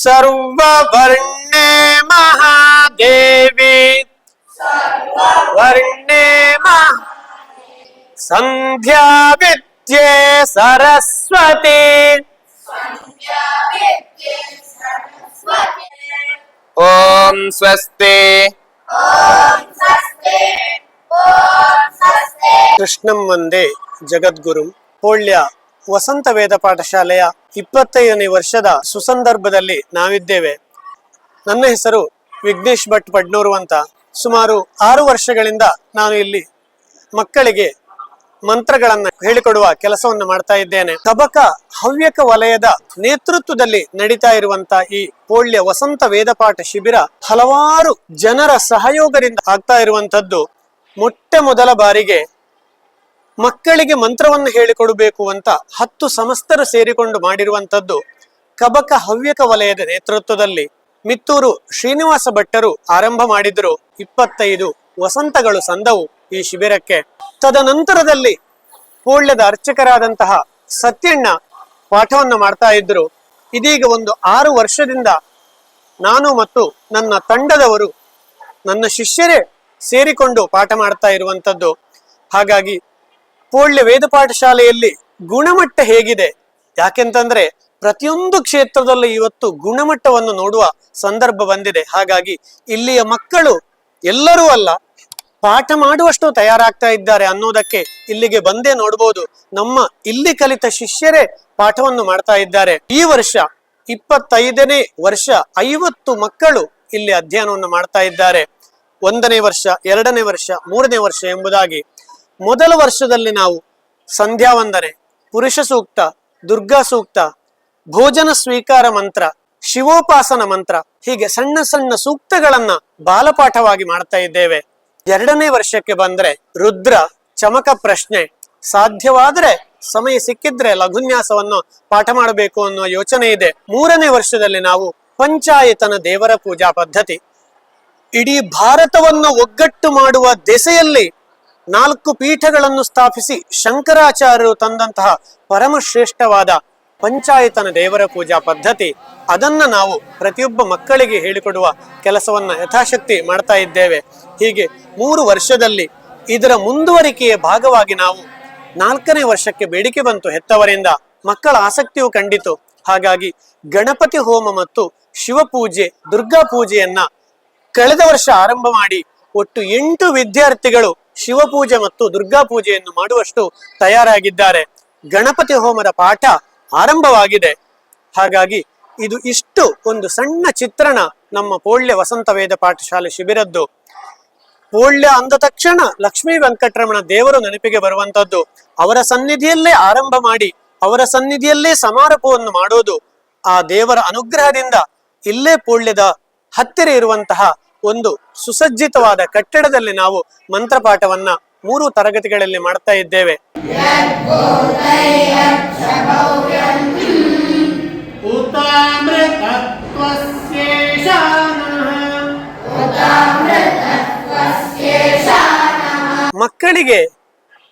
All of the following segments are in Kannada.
सर्ववर्णे महादेवी वर्णे संध्या विद्ये सरस्वती ओम स्वस्ति ಕೃಷ್ಣಂ ವಂದೇ ಜಗದ್ಗುರುಂ. ಪೋಳ್ಯ ವಸಂತ ವೇದ ಪಾಠಶಾಲೆಯ 25ನೇ ವರ್ಷದ ಸುಸಂದರ್ಭದಲ್ಲಿ ನಾವಿದ್ದೇವೆ. ನನ್ನ ಹೆಸರು ವಿಘ್ನೇಶ್ ಭಟ್ ಪಡ್ನೂರು ಅಂತ. ಸುಮಾರು 6 ವರ್ಷಗಳಿಂದ ನಾನು ಇಲ್ಲಿ ಮಕ್ಕಳಿಗೆ ಮಂತ್ರಗಳನ್ನ ಹೇಳಿಕೊಡುವ ಕೆಲಸವನ್ನು ಮಾಡ್ತಾ ಇದ್ದೇನೆ. ಕಬಕ ಹವ್ಯಕ ವಲಯದ ನೇತೃತ್ವದಲ್ಲಿ ನಡೀತಾ ಇರುವಂತ ಈ ಪೋಳ್ಯ ವಸಂತ ವೇದಪಾಠ ಶಿಬಿರ ಹಲವಾರು ಜನರ ಸಹಯೋಗದಿಂದ ಆಗ್ತಾ ಇರುವಂತದ್ದು. ಮೊಟ್ಟ ಮೊದಲ ಬಾರಿಗೆ ಮಕ್ಕಳಿಗೆ ಮಂತ್ರವನ್ನು ಹೇಳಿಕೊಡಬೇಕು ಅಂತ 10 ಸಂಸ್ಥರು ಸೇರಿಕೊಂಡು ಮಾಡಿರುವಂತದ್ದು. ಕಬಕ ಹವ್ಯಕ ವಲಯದ ನೇತೃತ್ವದಲ್ಲಿ ಮಿತ್ತೂರು ಶ್ರೀನಿವಾಸ ಭಟ್ಟರು ಆರಂಭ ಮಾಡಿದ್ರು. 25 ವಸಂತಗಳು ಸಂದವು ಈ ಶಿಬಿರಕ್ಕೆ. ತದನಂತರದಲ್ಲಿ ಪೋಳ್ಯದ ಅರ್ಚಕರಾದಂತಹ ಸತ್ಯಣ್ಣ ಪಾಠವನ್ನು ಮಾಡ್ತಾ ಇದ್ರು. ಇದೀಗ ಒಂದು 6 ವರ್ಷದಿಂದ ನಾನು ಮತ್ತು ನನ್ನ ತಂಡದವರು, ನನ್ನ ಶಿಷ್ಯರೇ ಸೇರಿಕೊಂಡು ಪಾಠ ಮಾಡ್ತಾ ಇರುವಂತದ್ದು. ಹಾಗಾಗಿ ಪೋಳ್ಯ ವೇದ ಪಾಠಶಾಲೆಯಲ್ಲಿ ಗುಣಮಟ್ಟ ಹೇಗಿದೆ, ಯಾಕೆಂತಂದ್ರೆ ಪ್ರತಿಯೊಂದು ಕ್ಷೇತ್ರದಲ್ಲೂ ಇವತ್ತು ಗುಣಮಟ್ಟವನ್ನು ನೋಡುವ ಸಂದರ್ಭ ಬಂದಿದೆ. ಹಾಗಾಗಿ ಇಲ್ಲಿಯ ಮಕ್ಕಳು ಎಲ್ಲರೂ ಅಲ್ಲ, ಪಾಠ ಮಾಡುವಷ್ಟು ತಯಾರಾಗ್ತಾ ಇದ್ದಾರೆ ಅನ್ನೋದಕ್ಕೆ ಇಲ್ಲಿಗೆ ಬಂದೇ ನೋಡ್ಬೋದು. ನಮ್ಮ ಇಲ್ಲಿ ಕಲಿತ ಶಿಷ್ಯರೇ ಪಾಠವನ್ನು ಮಾಡ್ತಾ ಇದ್ದಾರೆ. ಈ ವರ್ಷ 25ನೇ ವರ್ಷ 50 ಮಕ್ಕಳು ಇಲ್ಲಿ ಅಧ್ಯಯನವನ್ನು ಮಾಡ್ತಾ ಇದ್ದಾರೆ. 1ನೇ ವರ್ಷ, 2ನೇ ವರ್ಷ, 3ನೇ ವರ್ಷ ಎಂಬುದಾಗಿ. ಮೊದಲ ವರ್ಷದಲ್ಲಿ ನಾವು ಸಂಧ್ಯಾ ವಂದನೆ, ಪುರುಷ ಸೂಕ್ತ, ದುರ್ಗಾ ಸೂಕ್ತ, ಭೋಜನ ಸ್ವೀಕಾರ ಮಂತ್ರ, ಶಿವೋಪಾಸನ ಮಂತ್ರ, ಹೀಗೆ ಸಣ್ಣ ಸಣ್ಣ ಸೂಕ್ತಗಳನ್ನ ಬಾಲಪಾಠವಾಗಿ ಮಾಡ್ತಾ ಇದ್ದೇವೆ. 2ನೇ ವರ್ಷಕ್ಕೆ ಬಂದ್ರೆ ರುದ್ರ, ಚಮಕ ಪ್ರಶ್ನೆ, ಸಾಧ್ಯವಾದ್ರೆ ಸಮಯ ಸಿಕ್ಕಿದ್ರೆ ಲಘುನ್ಯಾಸವನ್ನು ಪಾಠ ಮಾಡಬೇಕು ಅನ್ನೋ ಯೋಚನೆ ಇದೆ. 3ನೇ ವರ್ಷದಲ್ಲಿ ನಾವು ಪಂಚಾಯತನ ದೇವರ ಪೂಜಾ ಪದ್ಧತಿ, ಇಡೀ ಭಾರತವನ್ನು ಒಗ್ಗಟ್ಟು ಮಾಡುವ ದೆಸೆಯಲ್ಲಿ 4 ಪೀಠಗಳನ್ನು ಸ್ಥಾಪಿಸಿ ಶಂಕರಾಚಾರ್ಯರು ತಂದಂತಹ ಪರಮಶ್ರೇಷ್ಠವಾದ ಪಂಚಾಯತನ ದೇವರ ಪೂಜಾ ಪದ್ಧತಿ, ಅದನ್ನ ನಾವು ಪ್ರತಿಯೊಬ್ಬ ಮಕ್ಕಳಿಗೆ ಹೇಳಿಕೊಡುವ ಕೆಲಸವನ್ನ ಯಥಾಶಕ್ತಿ ಮಾಡ್ತಾ ಇದ್ದೇವೆ. ಹೀಗೆ 3 ವರ್ಷದಲ್ಲಿ ಇದರ ಮುಂದುವರಿಕೆಯ ಭಾಗವಾಗಿ ನಾವು 4ನೇ ವರ್ಷಕ್ಕೆ ಬೇಡಿಕೆ ಬಂತು ಹೆತ್ತವರಿಂದ, ಮಕ್ಕಳ ಆಸಕ್ತಿಯು ಕಂಡಿತು. ಹಾಗಾಗಿ ಗಣಪತಿ ಹೋಮ ಮತ್ತು ಶಿವಪೂಜೆ, ದುರ್ಗಾ ಪೂಜೆಯನ್ನ ಕಳೆದ ವರ್ಷ ಆರಂಭ ಮಾಡಿ ಒಟ್ಟು 8 ವಿದ್ಯಾರ್ಥಿಗಳು ಶಿವಪೂಜೆ ಮತ್ತು ದುರ್ಗಾ ಪೂಜೆಯನ್ನು ಮಾಡುವಷ್ಟು ತಯಾರಾಗಿದ್ದಾರೆ. ಗಣಪತಿ ಹೋಮದ ಪಾಠ ಆರಂಭವಾಗಿದೆ. ಹಾಗಾಗಿ ಇದು ಇಷ್ಟು ಒಂದು ಸಣ್ಣ ಚಿತ್ರಣ ನಮ್ಮ ಪೋಳ್ಯ ವಸಂತ ವೇದ ಪಾಠಶಾಲೆ ಶಿಬಿರದ್ದು. ಪೋಳ್ಯ ಅಂದ ತಕ್ಷಣ ಲಕ್ಷ್ಮೀ ವೆಂಕಟರಮಣ ದೇವರು ನೆನಪಿಗೆ ಬರುವಂತದ್ದು. ಅವರ ಸನ್ನಿಧಿಯಲ್ಲೇ ಆರಂಭ ಮಾಡಿ ಅವರ ಸನ್ನಿಧಿಯಲ್ಲೇ ಸಮಾರೋಪವನ್ನು ಮಾಡೋದು. ಆ ದೇವರ ಅನುಗ್ರಹದಿಂದ ಇಲ್ಲೇ ಪೋಳ್ಯದ ಹತ್ತಿರ ಇರುವಂತಹ ಒಂದು ಸುಸಜ್ಜಿತವಾದ ಕಟ್ಟಡದಲ್ಲಿ ನಾವು ಮಂತ್ರಪಾಠವನ್ನ 3 ತರಗತಿಗಳಲ್ಲಿ ಮಾಡ್ತಾ ಇದ್ದೇವೆ. ಮಕ್ಕಳಿಗೆ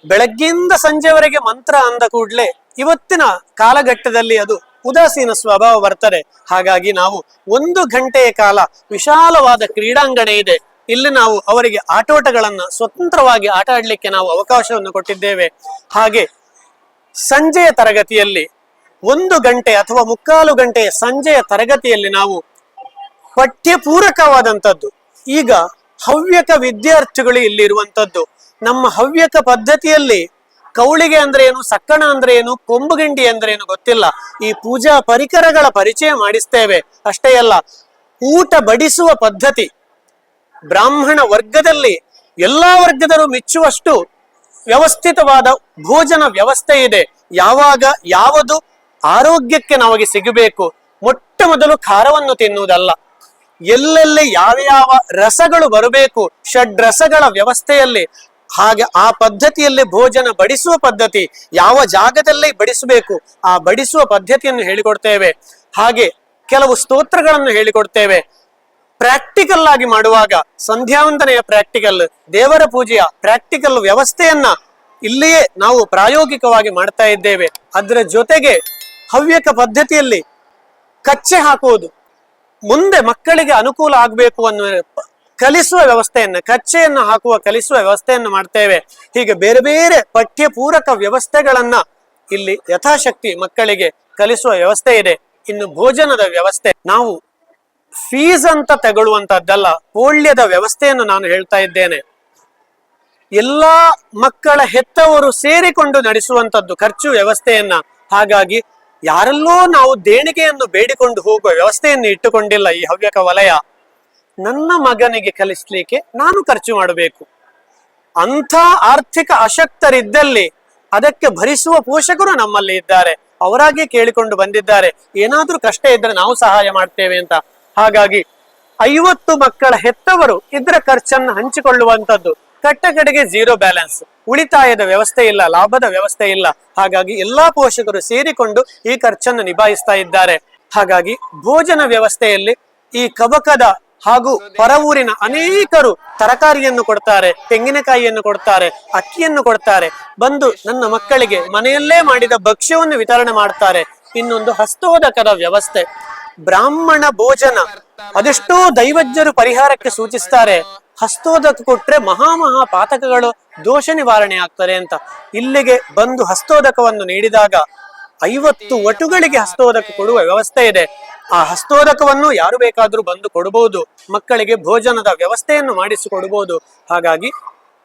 ಬೆಳಗ್ಗೆಯಿಂದ ಸಂಜೆವರೆಗೆ ಮಂತ್ರ ಅಂದ ಕೂಡಲೇ ಇವತ್ತಿನ ಕಾಲಘಟ್ಟದಲ್ಲಿ ಅದು ಉದಾಸೀನ ಸ್ವಭಾವ ಬರ್ತದೆ. ಹಾಗಾಗಿ ನಾವು 1 ಗಂಟೆಯ ಕಾಲ ವಿಶಾಲವಾದ ಕ್ರೀಡಾಂಗಣ ಇದೆ, ಇಲ್ಲಿ ನಾವು ಅವರಿಗೆ ಆಟೋಟಗಳನ್ನ ಸ್ವತಂತ್ರವಾಗಿ ಆಟ ಆಡ್ಲಿಕ್ಕೆ ನಾವು ಅವಕಾಶವನ್ನು ಕೊಟ್ಟಿದ್ದೇವೆ. ಹಾಗೆ ಸಂಜೆಯ ತರಗತಿಯಲ್ಲಿ 1 ಗಂಟೆ ಅಥವಾ 3/4 ಗಂಟೆಯ ಸಂಜೆಯ ತರಗತಿಯಲ್ಲಿ ನಾವು ಪಠ್ಯಪೂರಕವಾದಂಥದ್ದು. ಈಗ ಹವ್ಯಕ ವಿದ್ಯಾರ್ಥಿಗಳು ಇಲ್ಲಿ ಇರುವಂತದ್ದು. ನಮ್ಮ ಹವ್ಯಕ ಪದ್ಧತಿಯಲ್ಲಿ ಕೌಳಿಗೆ ಅಂದ್ರೆ ಏನು, ಸಕ್ಕಣ ಅಂದ್ರೆ ಏನು, ಕೊಂಬುಗಿಂಡಿ ಅಂದ್ರೆ ಏನು ಗೊತ್ತಿಲ್ಲ. ಈ ಪೂಜಾ ಪರಿಕರಗಳ ಪರಿಚಯ ಮಾಡಿಸ್ತೇವೆ ಅಷ್ಟೇ ಅಲ್ಲ, ಊಟ ಬಡಿಸುವ ಪದ್ಧತಿ ಬ್ರಾಹ್ಮಣ ವರ್ಗದಲ್ಲಿ ಎಲ್ಲಾ ವರ್ಗದರು ಮೆಚ್ಚುವಷ್ಟು ವ್ಯವಸ್ಥಿತವಾದ ಭೋಜನ ವ್ಯವಸ್ಥೆ ಇದೆ. ಯಾವಾಗ ಯಾವುದು ಆರೋಗ್ಯಕ್ಕೆ ನಮಗೆ ಸಿಗಬೇಕು, ಮೊಟ್ಟ ಮೊದಲು ಖಾರವನ್ನು ತಿನ್ನುವುದಲ್ಲ, ಎಲ್ಲೆಲ್ಲಿ ಯಾವ ರಸಗಳು ಬರಬೇಕು, ಷಡ್ರಸಗಳ ವ್ಯವಸ್ಥೆಯಲ್ಲಿ ಹಾಗೆ ಆ ಪದ್ಧತಿಯಲ್ಲಿ ಭೋಜನ ಬಡಿಸುವ ಪದ್ಧತಿ, ಯಾವ ಜಾಗದಲ್ಲಿ ಬಡಿಸಬೇಕು ಆ ಬಡಿಸುವ ಪದ್ಧತಿಯನ್ನು ಹೇಳಿಕೊಡ್ತೇವೆ. ಹಾಗೆ ಕೆಲವು ಸ್ತೋತ್ರಗಳನ್ನು ಹೇಳಿಕೊಡ್ತೇವೆ. ಪ್ರಾಕ್ಟಿಕಲ್ ಆಗಿ ಮಾಡುವಾಗ ಸಂಧ್ಯಾವಂದನೆಯ ಪ್ರಾಕ್ಟಿಕಲ್, ದೇವರ ಪೂಜೆಯ ಪ್ರಾಕ್ಟಿಕಲ್ ವ್ಯವಸ್ಥೆಯನ್ನ ಇಲ್ಲಿಯೇ ನಾವು ಪ್ರಾಯೋಗಿಕವಾಗಿ ಮಾಡ್ತಾ ಇದ್ದೇವೆ. ಅದರ ಜೊತೆಗೆ ಹವ್ಯಕ ಪದ್ಧತಿಯಲ್ಲಿ ಕಚ್ಚೆ ಹಾಕುವುದು, ಮುಂದೆ ಮಕ್ಕಳಿಗೆ ಅನುಕೂಲ ಆಗ್ಬೇಕು ಅನ್ನೋ ಕಲಿಸುವ ವ್ಯವಸ್ಥೆಯನ್ನು, ಕಚ್ಚೆಯನ್ನು ಹಾಕುವ ಕಲಿಸುವ ವ್ಯವಸ್ಥೆಯನ್ನು ಮಾಡ್ತೇವೆ. ಹೀಗೆ ಬೇರೆ ಬೇರೆ ಪಠ್ಯ ಪೂರಕ ವ್ಯವಸ್ಥೆಗಳನ್ನ ಇಲ್ಲಿ ಯಥಾಶಕ್ತಿ ಮಕ್ಕಳಿಗೆ ಕಲಿಸುವ ವ್ಯವಸ್ಥೆ ಇದೆ. ಇನ್ನು ಭೋಜನದ ವ್ಯವಸ್ಥೆ, ನಾವು ಫೀಸ್ ಅಂತ ತಗೊಳ್ಳುವಂತದ್ದಲ್ಲ, ಪೋಳ್ಯದ ವ್ಯವಸ್ಥೆಯನ್ನು ನಾನು ಹೇಳ್ತಾ ಇದ್ದೇನೆ. ಎಲ್ಲಾ ಮಕ್ಕಳ ಹೆತ್ತವರು ಸೇರಿಕೊಂಡು ನಡೆಸುವಂತದ್ದು ಖರ್ಚು ವ್ಯವಸ್ಥೆಯನ್ನ. ಹಾಗಾಗಿ ಯಾರಲ್ಲೋ ನಾವು ದೇಣಿಗೆಯನ್ನು ಬೇಡಿಕೊಂಡು ಹೋಗುವ ವ್ಯವಸ್ಥೆಯನ್ನು ಇಟ್ಟುಕೊಂಡಿಲ್ಲ ಈ ಹವ್ಯಕ ವಲಯ. ನನ್ನ ಮಗನಿಗೆ ಕಲಿಸ್ಲಿಕ್ಕೆ ನಾನು ಖರ್ಚು ಮಾಡಬೇಕು. ಅಂಥ ಆರ್ಥಿಕ ಅಶಕ್ತರಿದ್ದಲ್ಲಿ ಅದಕ್ಕೆ ಭರಿಸುವ ಪೋಷಕರು ನಮ್ಮಲ್ಲಿ ಇದ್ದಾರೆ, ಅವರಾಗಿ ಕೇಳಿಕೊಂಡು ಬಂದಿದ್ದಾರೆ, ಏನಾದ್ರೂ ಕಷ್ಟ ಇದ್ರೆ ನಾವು ಸಹಾಯ ಮಾಡ್ತೇವೆ ಅಂತ. ಹಾಗಾಗಿ 50 ಮಕ್ಕಳ ಹೆತ್ತವರು ಇದರ ಖರ್ಚನ್ನು ಹಂಚಿಕೊಳ್ಳುವಂತದ್ದು. ಕಟ್ಟ ಕಡೆಗೆ ಝೀರೋ ಬ್ಯಾಲೆನ್ಸ್, ಉಳಿತಾಯದ ವ್ಯವಸ್ಥೆ ಇಲ್ಲ, ಲಾಭದ ವ್ಯವಸ್ಥೆ ಇಲ್ಲ. ಹಾಗಾಗಿ ಎಲ್ಲಾ ಪೋಷಕರು ಸೇರಿಕೊಂಡು ಈ ಖರ್ಚನ್ನು ನಿಭಾಯಿಸ್ತಾ ಇದ್ದಾರೆ. ಹಾಗಾಗಿ ಭೋಜನ ವ್ಯವಸ್ಥೆಯಲ್ಲಿ ಈ ಕಬಕದ ಹಾಗೂ ಪರವೂರಿನ ಅನೇಕರು ತರಕಾರಿಯನ್ನು ಕೊಡ್ತಾರೆ, ತೆಂಗಿನಕಾಯಿಯನ್ನು ಕೊಡ್ತಾರೆ, ಅಕ್ಕಿಯನ್ನು ಕೊಡ್ತಾರೆ. ಬಂದು ನನ್ನ ಮಕ್ಕಳಿಗೆ ಮನೆಯಲ್ಲೇ ಮಾಡಿದ ಭಕ್ಷ್ಯವನ್ನು ವಿತರಣೆ ಮಾಡ್ತಾರೆ. ಇನ್ನೊಂದು ಹಸ್ತೋದಕದ ವ್ಯವಸ್ಥೆ, ಬ್ರಾಹ್ಮಣ ಭೋಜನ. ಅದೆಷ್ಟೋ ದೈವಜ್ಞರು ಪರಿಹಾರಕ್ಕೆ ಸೂಚಿಸ್ತಾರೆ, ಹಸ್ತೋದಕ ಕೊಟ್ರೆ ಮಹಾ ಪಾತಕಗಳು ದೋಷ ನಿವಾರಣೆ ಆಗ್ತಾರೆ ಅಂತ. ಇಲ್ಲಿಗೆ ಬಂದು ಹಸ್ತೋದಕವನ್ನು ನೀಡಿದಾಗ 50 ವಟುಗಳಿಗೆ ಹಸ್ತೋದಕ ಕೊಡುವ ವ್ಯವಸ್ಥೆ ಇದೆ. ಆ ಹಸ್ತೋದಕವನ್ನು ಯಾರು ಬೇಕಾದ್ರೂ ಬಂದು ಕೊಡಬಹುದು, ಮಕ್ಕಳಿಗೆ ಭೋಜನದ ವ್ಯವಸ್ಥೆಯನ್ನು ಮಾಡಿಸಿಕೊಡಬಹುದು. ಹಾಗಾಗಿ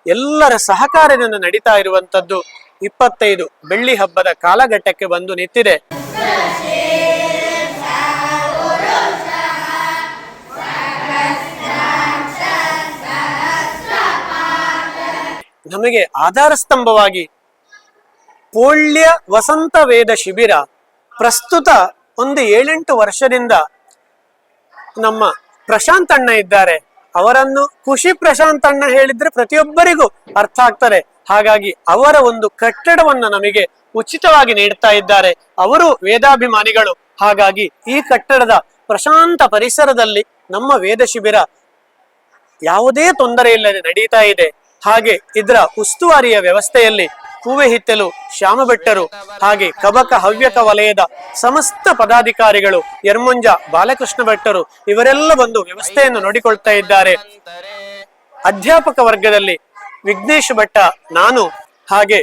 ಎಲ್ಲರ ಸಹಕಾರದಿಂದ ನಡೀತಾ ಇರುವಂತದ್ದು 25 ಬೆಳ್ಳಿ ಹಬ್ಬದ ಕಾಲಘಟ್ಟಕ್ಕೆ ಬಂದು ನಿಂತಿದೆ. ನಮಗೆ ಆಧಾರ ಸ್ತಂಭವಾಗಿ ಪೋಳ್ಯ ವಸಂತ ವೇದ ಶಿಬಿರ ಪ್ರಸ್ತುತ ಒಂದು 7-8 ವರ್ಷದಿಂದ ನಮ್ಮ ಪ್ರಶಾಂತ್ ಅಣ್ಣ ಇದ್ದಾರೆ. ಅವರನ್ನು ಖುಷಿ ಪ್ರಶಾಂತ್ ಅಣ್ಣ ಹೇಳಿದ್ರೆ ಪ್ರತಿಯೊಬ್ಬರಿಗೂ ಅರ್ಥ ಆಗ್ತಾರೆ. ಹಾಗಾಗಿ ಅವರ ಒಂದು ಕಟ್ಟಡವನ್ನ ನಮಗೆ ಉಚಿತವಾಗಿ ನೀಡ್ತಾ ಇದ್ದಾರೆ. ಅವರು ವೇದಾಭಿಮಾನಿಗಳು. ಹಾಗಾಗಿ ಈ ಕಟ್ಟಡದ ಪ್ರಶಾಂತ ಪರಿಸರದಲ್ಲಿ ನಮ್ಮ ವೇದ ಶಿಬಿರ ಯಾವುದೇ ತೊಂದರೆ ಇಲ್ಲದೆ ನಡೀತಾ ಇದೆ. ಹಾಗೆ ಇದರ ಉಸ್ತುವಾರಿಯ ವ್ಯವಸ್ಥೆಯಲ್ಲಿ ಕೂವೆ ಹಿತ್ತಲು ಶ್ಯಾಮ ಭಟ್ಟರು, ಹಾಗೆ ಕಬಕ ಹವ್ಯಕ ವಲಯದ ಸಮಸ್ತ ಪದಾಧಿಕಾರಿಗಳು, ಯರ್ಮುಂಜ ಬಾಲಕೃಷ್ಣ ಭಟ್ಟರು, ಇವರೆಲ್ಲ ಬಂದು ವ್ಯವಸ್ಥೆಯನ್ನು ನೋಡಿಕೊಳ್ತಾ ಇದ್ದಾರೆ. ಅಧ್ಯಾಪಕ ವರ್ಗದಲ್ಲಿ ವಿಘ್ನೇಶ್ ಭಟ್ಟ, ನಾನು, ಹಾಗೆ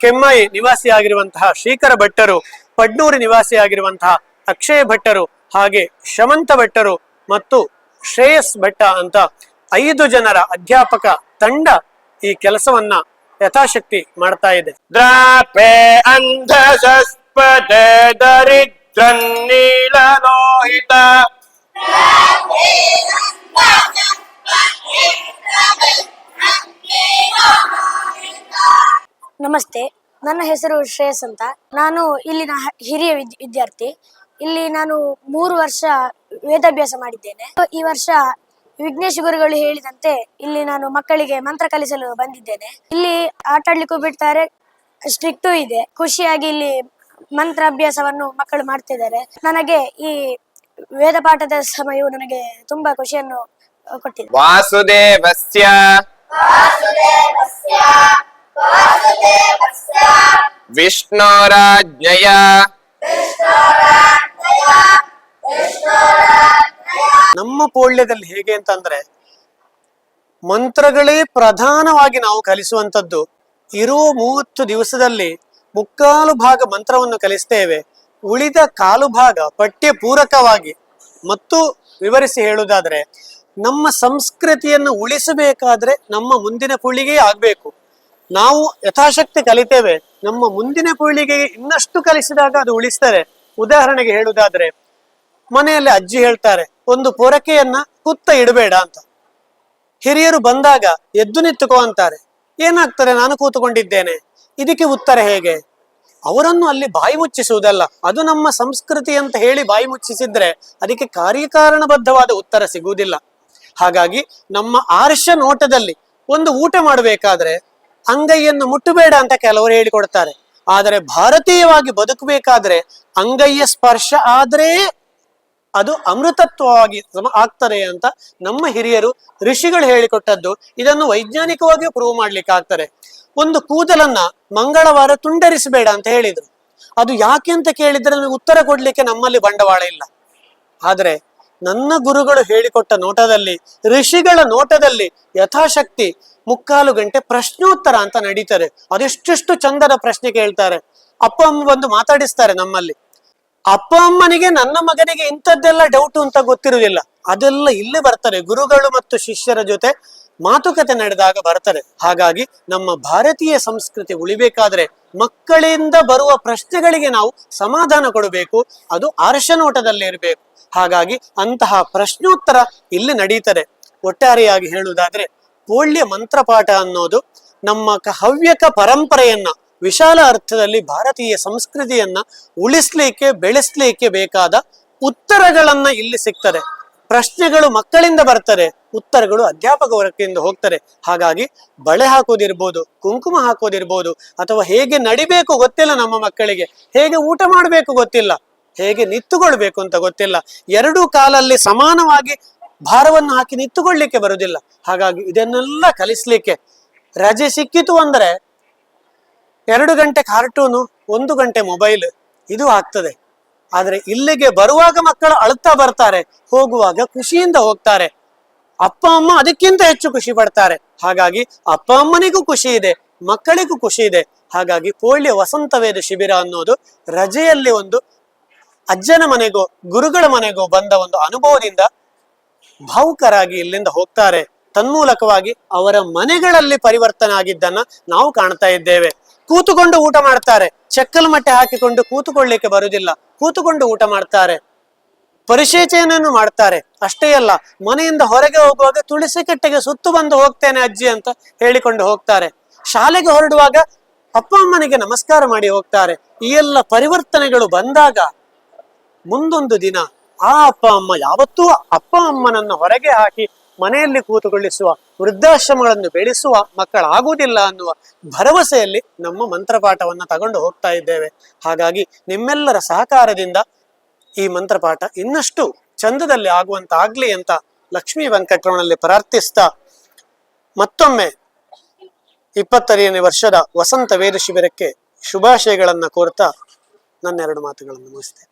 ಕೆಮ್ಮಾಯಿ ನಿವಾಸಿಯಾಗಿರುವಂತಹ ಶ್ರೀಕರ ಭಟ್ಟರು, ಪಡ್ನೂರು ನಿವಾಸಿಯಾಗಿರುವಂತಹ ಅಕ್ಷಯ ಭಟ್ಟರು, ಹಾಗೆ ಶಮಂತ ಭಟ್ಟರು ಮತ್ತು ಶ್ರೇಯಸ್ ಭಟ್ಟ ಅಂತ 5 ಜನರ ಅಧ್ಯಾಪಕ ತಂಡ ಈ ಕೆಲಸವನ್ನ ಯಥಾಶಕ್ತಿ ಮಾಡ್ತಾ ಇದೆ. ದ್ರಾಪೆ ಅಂಧಸ್ಪದೆ ದರಿದ್ರನ್ನೀಲ ಲೋಹಿತ ನಮಸ್ತೆ, ನನ್ನ ಹೆಸರು ಶ್ರೇಯಸ್ ಅಂತ. ನಾನು ಇಲ್ಲಿನ ಹಿರಿಯ ವಿದ್ಯಾರ್ಥಿ. ಇಲ್ಲಿ ನಾನು 3 ವರ್ಷ ವೇದಾಭ್ಯಾಸ ಮಾಡಿದ್ದೇನೆ. ಈ ವರ್ಷ ವಿಘ್ನೇಶ್ ಗುರುಗಳು ಹೇಳಿದಂತೆ ಇಲ್ಲಿ ನಾನು ಮಕ್ಕಳಿಗೆ ಮಂತ್ರ ಕಲಿಸಲು ಬಂದಿದ್ದೇನೆ. ಇಲ್ಲಿ ಆಟ ಆಡ್ಲಿಕ್ಕೂ ಬಿಡ್ತಾರೆ, ಸ್ಟ್ರಿಕ್ಟೂ ಇದೆ. ಖುಷಿಯಾಗಿ ಇಲ್ಲಿ ಮಂತ್ರ ಅಭ್ಯಾಸವನ್ನು ಮಕ್ಕಳು ಮಾಡ್ತಿದ್ದಾರೆ. ನನಗೆ ಈ ವೇದ ಪಾಠದ ಸಮಯವು ನನಗೆ ತುಂಬಾ ಖುಷಿಯನ್ನು ಕೊಟ್ಟಿದೆ. ವಾಸುದೇವಸ್ಯ ವಿಷ್ಣೋರಾಜ್ಞಯ ನಮ್ಮ ಪೋಳ್ಯದಲ್ಲಿ ಹೇಗೆ ಅಂತಂದ್ರೆ ಮಂತ್ರಗಳೇ ಪ್ರಧಾನವಾಗಿ ನಾವು ಕಲಿಸುವಂತದ್ದು. ಇರೋ 30 ದಿವಸದಲ್ಲಿ 3/4 ಭಾಗ ಮಂತ್ರವನ್ನು ಕಲಿಸ್ತೇವೆ. ಉಳಿದ 1/4 ಭಾಗ ಪಠ್ಯ ಪೂರಕವಾಗಿ. ಮತ್ತು ವಿವರಿಸಿ ಹೇಳುವುದಾದ್ರೆ, ನಮ್ಮ ಸಂಸ್ಕೃತಿಯನ್ನು ಉಳಿಸಬೇಕಾದ್ರೆ ನಮ್ಮ ಮುಂದಿನ ಪೀಳಿಗೆ ಆಗ್ಬೇಕು. ನಾವು ಯಥಾಶಕ್ತಿ ಕಲಿತೇವೆ, ನಮ್ಮ ಮುಂದಿನ ಪೀಳಿಗೆಗೆ ಇನ್ನಷ್ಟು ಕಲಿಸಿದಾಗ ಅದು ಉಳಿಸ್ತಾರೆ. ಉದಾಹರಣೆಗೆ ಹೇಳುವುದಾದ್ರೆ, ಮನೆಯಲ್ಲಿ ಅಜ್ಜಿ ಹೇಳ್ತಾರೆ, ಒಂದು ಪೊರಕೆಯನ್ನ ಕುತ್ತ ಇಡಬೇಡ ಅಂತ. ಹಿರಿಯರು ಬಂದಾಗ ಎದ್ದು ನಿಂತುಕೋ ಅಂತಾರೆ. ಏನಾಗ್ತಾರೆ, ನಾನು ಕೂತುಕೊಂಡಿದ್ದೇನೆ. ಇದಕ್ಕೆ ಉತ್ತರ ಹೇಗೆ? ಅವರನ್ನು ಅಲ್ಲಿ ಬಾಯಿ ಮುಚ್ಚಿಸುವುದಲ್ಲ, ಅದು ನಮ್ಮ ಸಂಸ್ಕೃತಿ ಅಂತ ಹೇಳಿ ಬಾಯಿ ಮುಚ್ಚಿಸಿದ್ರೆ ಅದಕ್ಕೆ ಕಾರ್ಯಕಾರಣಬದ್ಧವಾದ ಉತ್ತರ ಸಿಗುವುದಿಲ್ಲ. ಹಾಗಾಗಿ ನಮ್ಮ ಆರ್ಷ ನೋಟದಲ್ಲಿ ಒಂದು ಊಟ ಮಾಡಬೇಕಾದ್ರೆ ಅಂಗೈಯನ್ನು ಮುಟ್ಟಬೇಡ ಅಂತ ಕೆಲವರು ಹೇಳಿಕೊಡ್ತಾರೆ. ಆದರೆ ಭಾರತೀಯವಾಗಿ ಬದುಕಬೇಕಾದ್ರೆ ಅಂಗೈಯ ಸ್ಪರ್ಶ ಆದ್ರೆ ಅದು ಅಮೃತತ್ವವಾಗಿ ಆಗ್ತದೆ ಅಂತ ನಮ್ಮ ಹಿರಿಯರು ಋಷಿಗಳು ಹೇಳಿಕೊಟ್ಟದ್ದು. ಇದನ್ನು ವೈಜ್ಞಾನಿಕವಾಗಿ ಪ್ರೂವ್ ಮಾಡ್ಲಿಕ್ಕೆ ಆಗ್ತದೆ. ಒಂದು ಕೂದಲನ್ನ ಮಂಗಳವಾರ ತುಂಡರಿಸಬೇಡ ಅಂತ ಹೇಳಿದ್ರು. ಅದು ಯಾಕೆ ಅಂತ ಕೇಳಿದ್ರೆ ನಮಗೆ ಉತ್ತರ ಕೊಡ್ಲಿಕ್ಕೆ ನಮ್ಮಲ್ಲಿ ಬಂಡವಾಳ ಇಲ್ಲ. ಆದ್ರೆ ನನ್ನ ಗುರುಗಳು ಹೇಳಿಕೊಟ್ಟ ನೋಟದಲ್ಲಿ, ಋಷಿಗಳ ನೋಟದಲ್ಲಿ ಯಥಾಶಕ್ತಿ 3/4 ಗಂಟೆ ಪ್ರಶ್ನೋತ್ತರ ಅಂತ ನಡೀತಾರೆ. ಅದೆಷ್ಟೆಷ್ಟು ಚಂದದ ಪ್ರಶ್ನೆ ಕೇಳ್ತಾರೆ. ಅಪ್ಪ ಅಮ್ಮ ಬಂದು ಮಾತಾಡಿಸ್ತಾರೆ ನಮ್ಮಲ್ಲಿ. ಅಪ್ಪ ಅಮ್ಮನಿಗೆ ನನ್ನ ಮಗನಿಗೆ ಇಂಥದ್ದೆಲ್ಲ ಡೌಟು ಅಂತ ಗೊತ್ತಿರುವುದಿಲ್ಲ. ಅದೆಲ್ಲ ಇಲ್ಲಿ ಬರ್ತದೆ, ಗುರುಗಳು ಮತ್ತು ಶಿಷ್ಯರ ಜೊತೆ ಮಾತುಕತೆ ನಡೆದಾಗ ಬರ್ತದೆ. ಹಾಗಾಗಿ ನಮ್ಮ ಭಾರತೀಯ ಸಂಸ್ಕೃತಿ ಉಳಿಬೇಕಾದ್ರೆ ಮಕ್ಕಳಿಂದ ಬರುವ ಪ್ರಶ್ನೆಗಳಿಗೆ ನಾವು ಸಮಾಧಾನ ಕೊಡಬೇಕು. ಅದು ಆರ್ಷ ನೋಟದಲ್ಲಿ ಇರಬೇಕು. ಹಾಗಾಗಿ ಅಂತಹ ಪ್ರಶ್ನೋತ್ತರ ಇಲ್ಲಿ ನಡೀತದೆ. ಒಟ್ಟಾರೆಯಾಗಿ ಹೇಳುವುದಾದ್ರೆ ಪೋಳ್ಯ ಮಂತ್ರಪಾಠ ಅನ್ನೋದು ನಮ್ಮ ಹವ್ಯಕ ಪರಂಪರೆಯನ್ನ, ವಿಶಾಲ ಅರ್ಥದಲ್ಲಿ ಭಾರತೀಯ ಸಂಸ್ಕೃತಿಯನ್ನ ಉಳಿಸ್ಲಿಕ್ಕೆ, ಬೆಳೆಸ್ಲಿಕ್ಕೆ ಬೇಕಾದ ಉತ್ತರಗಳನ್ನ ಇಲ್ಲಿ ಸಿಗ್ತದೆ. ಪ್ರಶ್ನೆಗಳು ಮಕ್ಕಳಿಂದ ಬರ್ತದೆ, ಉತ್ತರಗಳು ಅಧ್ಯಾಪಕ ವರ್ಗದಿಂದ ಹೋಗ್ತಾರೆ. ಹಾಗಾಗಿ ಬಳೆ ಹಾಕೋದಿರ್ಬೋದು, ಕುಂಕುಮ ಹಾಕೋದಿರ್ಬೋದು, ಅಥವಾ ಹೇಗೆ ನಡಿಬೇಕು ಗೊತ್ತಿಲ್ಲ ನಮ್ಮ ಮಕ್ಕಳಿಗೆ, ಹೇಗೆ ಊಟ ಮಾಡಬೇಕು ಗೊತ್ತಿಲ್ಲ, ಹೇಗೆ ನಿತ್ತುಕೊಳ್ಬೇಕು ಅಂತ ಗೊತ್ತಿಲ್ಲ, ಎರಡೂ ಕಾಲಲ್ಲಿ ಸಮಾನವಾಗಿ ಭಾರವನ್ನು ಹಾಕಿ ನಿತ್ತುಕೊಳ್ಳಿಕ್ಕೆ ಬರುವುದಿಲ್ಲ. ಹಾಗಾಗಿ ಇದನ್ನೆಲ್ಲ ಕಲಿಸ್ಲಿಕ್ಕೆ ರಜೆ ಸಿಕ್ಕಿತು ಅಂದ್ರೆ 2 ಗಂಟೆ ಕಾರ್ಟೂನು, 1 ಗಂಟೆ ಮೊಬೈಲ್, ಇದು ಆಗ್ತದೆ. ಆದ್ರೆ ಇಲ್ಲಿಗೆ ಬರುವಾಗ ಮಕ್ಕಳು ಅಳ್ತಾ ಬರ್ತಾರೆ, ಹೋಗುವಾಗ ಖುಷಿಯಿಂದ ಹೋಗ್ತಾರೆ. ಅಪ್ಪ ಅಮ್ಮ ಅದಕ್ಕಿಂತ ಹೆಚ್ಚು ಖುಷಿ ಪಡ್ತಾರೆ. ಹಾಗಾಗಿ ಅಪ್ಪ ಅಮ್ಮನಿಗೂ ಖುಷಿ ಇದೆ, ಮಕ್ಕಳಿಗೂ ಖುಷಿ ಇದೆ. ಹಾಗಾಗಿ ಪೋಳ್ಯ ವಸಂತವೇದ ಶಿಬಿರ ಅನ್ನೋದು ರಜೆಯಲ್ಲಿ ಒಂದು ಅಜ್ಜನ ಮನೆಗೋ ಗುರುಗಳ ಮನೆಗೋ ಬಂದ ಒಂದು ಅನುಭವದಿಂದ ಭಾವುಕರಾಗಿ ಇಲ್ಲಿಂದ ಹೋಗ್ತಾರೆ. ತನ್ಮೂಲಕವಾಗಿ ಅವರ ಮನೆಗಳಲ್ಲಿ ಪರಿವರ್ತನೆ ಆಗಿದ್ದನ್ನ ನಾವು ಕಾಣ್ತಾ ಇದ್ದೇವೆ. ಕೂತುಕೊಂಡು ಊಟ ಮಾಡ್ತಾರೆ, ಚಕ್ಕಲ್ ಮಟ್ಟೆ ಹಾಕಿಕೊಂಡು ಕೂತುಕೊಳ್ಳಿಕ್ಕೆ ಬರುವುದಿಲ್ಲ, ಕೂತುಕೊಂಡು ಊಟ ಮಾಡ್ತಾರೆ. ಪರಿಚಯವನ್ನು ಮಾಡ್ತಾರೆ. ಅಷ್ಟೇ ಅಲ್ಲ, ಮನೆಯಿಂದ ಹೊರಗೆ ಹೋಗುವಾಗ ತುಳಸಿ ಕಟ್ಟೆಗೆ ಸುತ್ತು ಬಂದು ಹೋಗ್ತೇನೆ ಅಜ್ಜಿ ಅಂತ ಹೇಳಿಕೊಂಡು ಹೋಗ್ತಾರೆ. ಶಾಲೆಗೆ ಹೊರಡುವಾಗ ಅಪ್ಪ ಅಮ್ಮನಿಗೆ ನಮಸ್ಕಾರ ಮಾಡಿ ಹೋಗ್ತಾರೆ. ಈ ಎಲ್ಲ ಪರಿವರ್ತನೆಗಳು ಬಂದಾಗ ಮುಂದೊಂದು ದಿನ ಆ ಅಪ್ಪ ಅಮ್ಮ ಯಾವತ್ತೂ ಅಪ್ಪ ಅಮ್ಮನನ್ನು ಹೊರಗೆ ಹಾಕಿ ಮನೆಯಲ್ಲಿ ಕೂತುಕೊಳ್ಳಿಸುವ, ವೃದ್ಧಾಶ್ರಮಗಳನ್ನು ಬೆಳೆಸುವ ಮಕ್ಕಳಾಗುವುದಿಲ್ಲ ಅನ್ನುವ ಭರವಸೆಯಲ್ಲಿ ನಮ್ಮ ಮಂತ್ರಪಾಠವನ್ನ ತಗೊಂಡು ಹೋಗ್ತಾ ಇದ್ದೇವೆ. ಹಾಗಾಗಿ ನಿಮ್ಮೆಲ್ಲರ ಸಹಕಾರದಿಂದ ಈ ಮಂತ್ರಪಾಠ ಇನ್ನಷ್ಟು ಚಂದದಲ್ಲಿ ಆಗುವಂತಾಗ್ಲಿ ಅಂತ ಲಕ್ಷ್ಮೀ ವೆಂಕಟರಮಣಲ್ಲಿ ಪ್ರಾರ್ಥಿಸ್ತಾ ಮತ್ತೊಮ್ಮೆ 25ನೇ ವರ್ಷದ ವಸಂತ ವೇದ ಶಿಬಿರಕ್ಕೆ ಶುಭಾಶಯಗಳನ್ನ ಕೋರ್ತಾ ನನ್ನ 2 ಮಾತುಗಳನ್ನು ಮುಗಿಸ್ತೇನೆ.